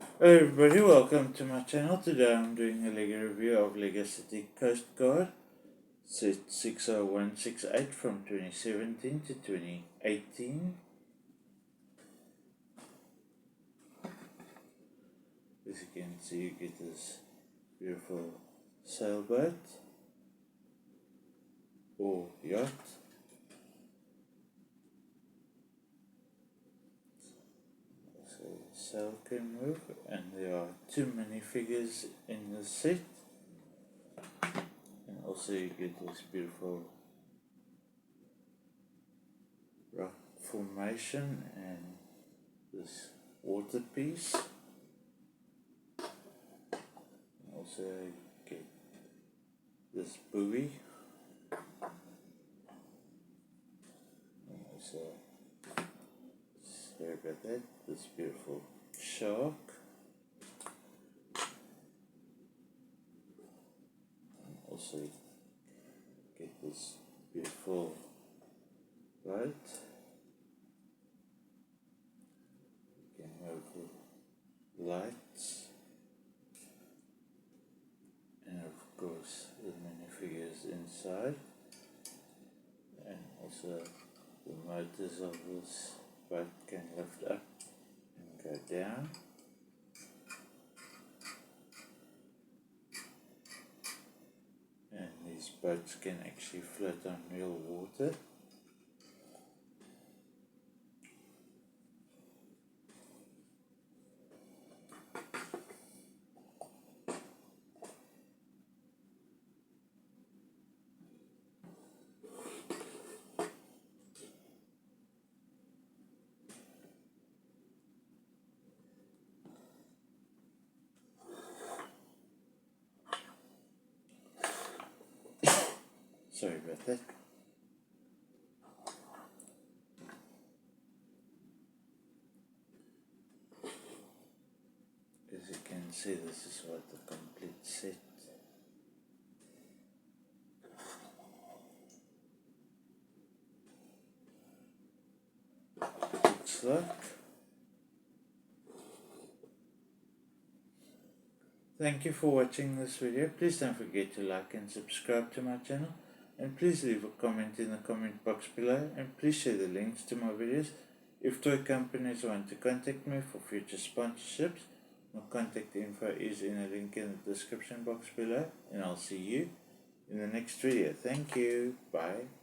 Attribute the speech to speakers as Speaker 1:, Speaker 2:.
Speaker 1: Hello everybody, welcome to my channel. Today I'm doing a LEGO review of LEGO City Coast Guard set 60168 from 2017 to 2018. As you can see, you get this beautiful sailboat or yacht. So the sail can move, and there are two minifigures in the set. And also you get this beautiful rock formation and this water piece. And also you get this buoy. And also, sorry about that, this beautiful shark. And also get this beautiful boat. You can move the lights. And of course the minifigures inside. And also the motors of this boat can lift up and go down. And these boats can actually float on real water. Sorry about that. As you can see, this is what the complete set looks like. Thank you for watching this video. Please don't forget to like and subscribe to my channel. And please leave a comment in the comment box below. And please share the links to my videos. If toy companies want to contact me for future sponsorships, my contact info is in a link in the description box below. And I'll see you in the next video. Thank you. Bye.